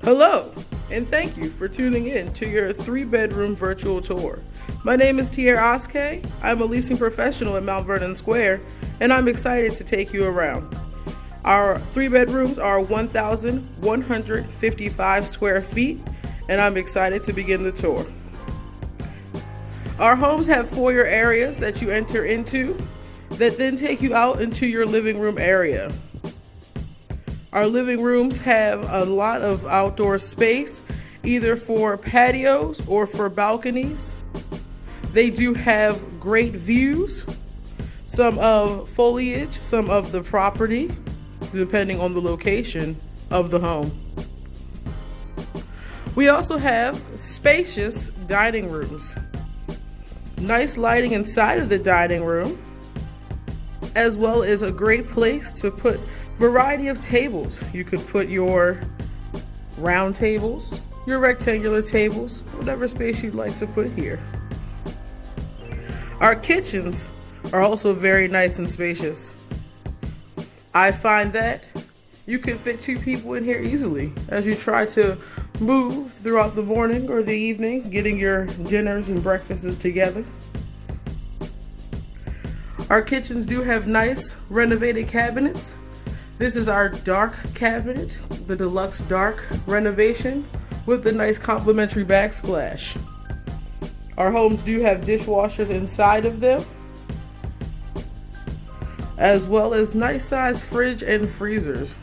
Hello, and thank you for tuning in to your 3-bedroom virtual tour. My name is Tier Oskay. I'm a leasing professional in Mount Vernon Square, and I'm excited to take you around. Our 3 bedrooms are 1,155 square feet, and I'm excited to begin the tour. Our homes have foyer areas that you enter into that then take you out into your living room area. Our living rooms have a lot of outdoor space, either for patios or for balconies. They do have great views, some of foliage, some of the property, depending on the location of the home. We also have spacious dining rooms. Nice lighting inside of the dining room, as well as a great place to put variety of tables. You could put your round tables, your rectangular tables, whatever space you'd like to put here. Our kitchens are also very nice and spacious. I find that you can fit 2 people in here easily as you try to move throughout the morning or the evening, getting your dinners and breakfasts together. Our kitchens do have nice renovated cabinets. This is our dark cabinet, the Deluxe Dark Renovation, with the nice complimentary backsplash. Our homes do have dishwashers inside of them, as well as nice size fridge and freezers.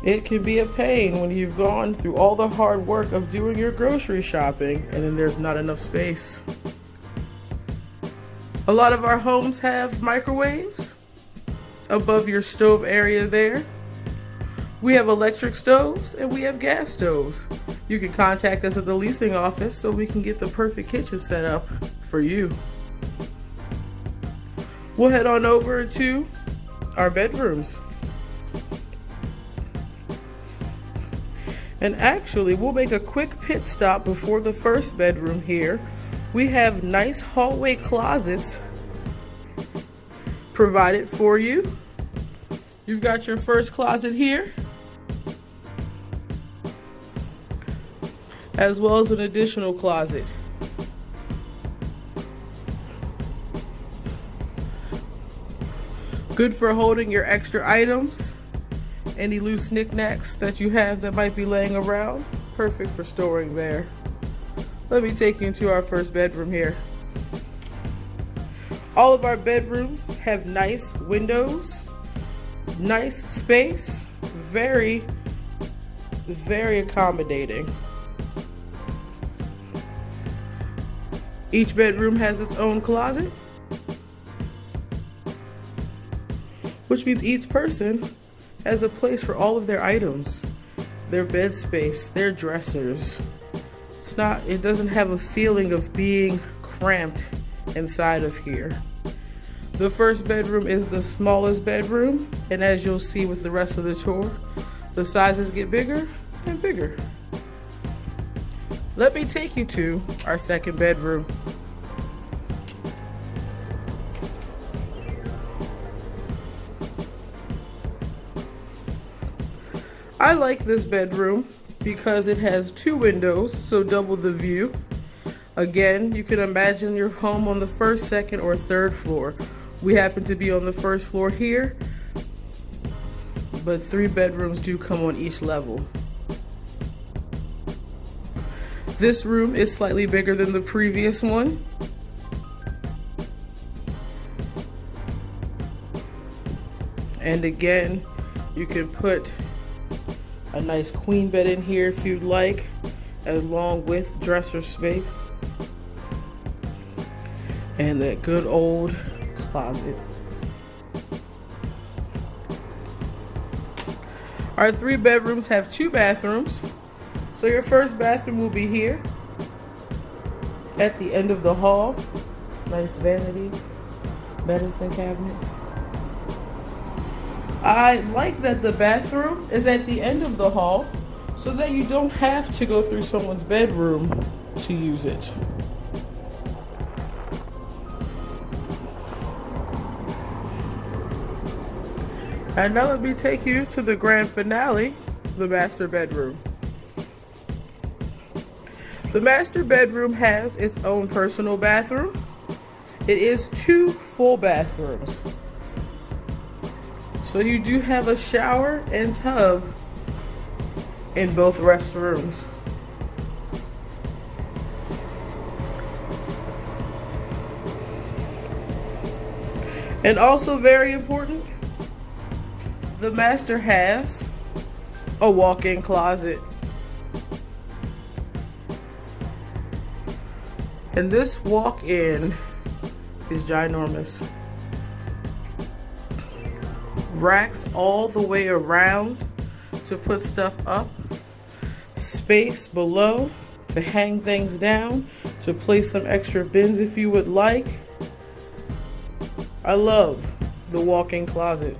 It can be a pain when you've gone through all the hard work of doing your grocery shopping and then there's not enough space. A lot of our homes have microwaves above your stove area there. We have electric stoves and we have gas stoves. You can contact us at the leasing office so we can get the perfect kitchen set up for you. We'll head on over to our bedrooms. And actually, we'll make a quick pit stop before the first bedroom here. We have nice hallway closets provided for you. You've got your first closet here, as well as an additional closet. Good for holding your extra items, any loose knickknacks that you have that might be laying around. Perfect for storing there. Let me take you into our first bedroom here. All of our bedrooms have nice windows, nice space, very, very accommodating. Each bedroom has its own closet, which means each person has a place for all of their items, their bed space, their dressers. It doesn't have a feeling of being cramped inside of here. The first bedroom is the smallest bedroom, and as you'll see with the rest of the tour, the sizes get bigger and bigger. Let me take you to our second bedroom. I like this bedroom because it has 2 windows, so double the view. Again, you can imagine your home on the first, second, or third floor. We happen to be on the first floor here, but 3 bedrooms do come on each level. This room is slightly bigger than the previous one. And again, you can put a nice queen bed in here if you'd like, along with dresser space and that good old closet. Our 3 bedrooms have 2 bathrooms. So your first bathroom will be here at the end of the hall. Nice vanity medicine cabinet. I like that the bathroom is at the end of the hall so that you don't have to go through someone's bedroom to use it. And now let me take you to the grand finale, the master bedroom. The master bedroom has its own personal bathroom. It is 2 full bathrooms. So you do have a shower and tub in both restrooms. And also very important, the master has a walk-in closet. And this walk-in is ginormous. Racks all the way around to put stuff up. Space below to hang things down, to place some extra bins if you would like. I love the walk-in closet.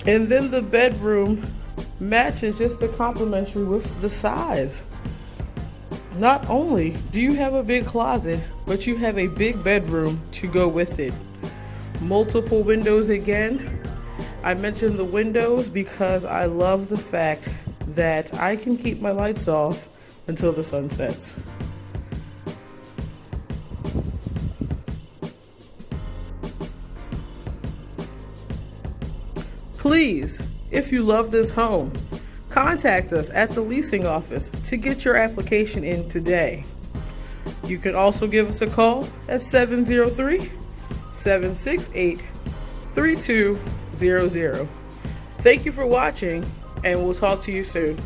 And then the bedroom matches just the complementary with the size. Not only do you have a big closet, but you have a big bedroom to go with it. Multiple windows again. I mentioned the windows because I love the fact that I can keep my lights off until the sun sets. Please, if you love this home, contact us at the leasing office to get your application in today. You can also give us a call at 703-768-3200. Thank you for watching, and we'll talk to you soon.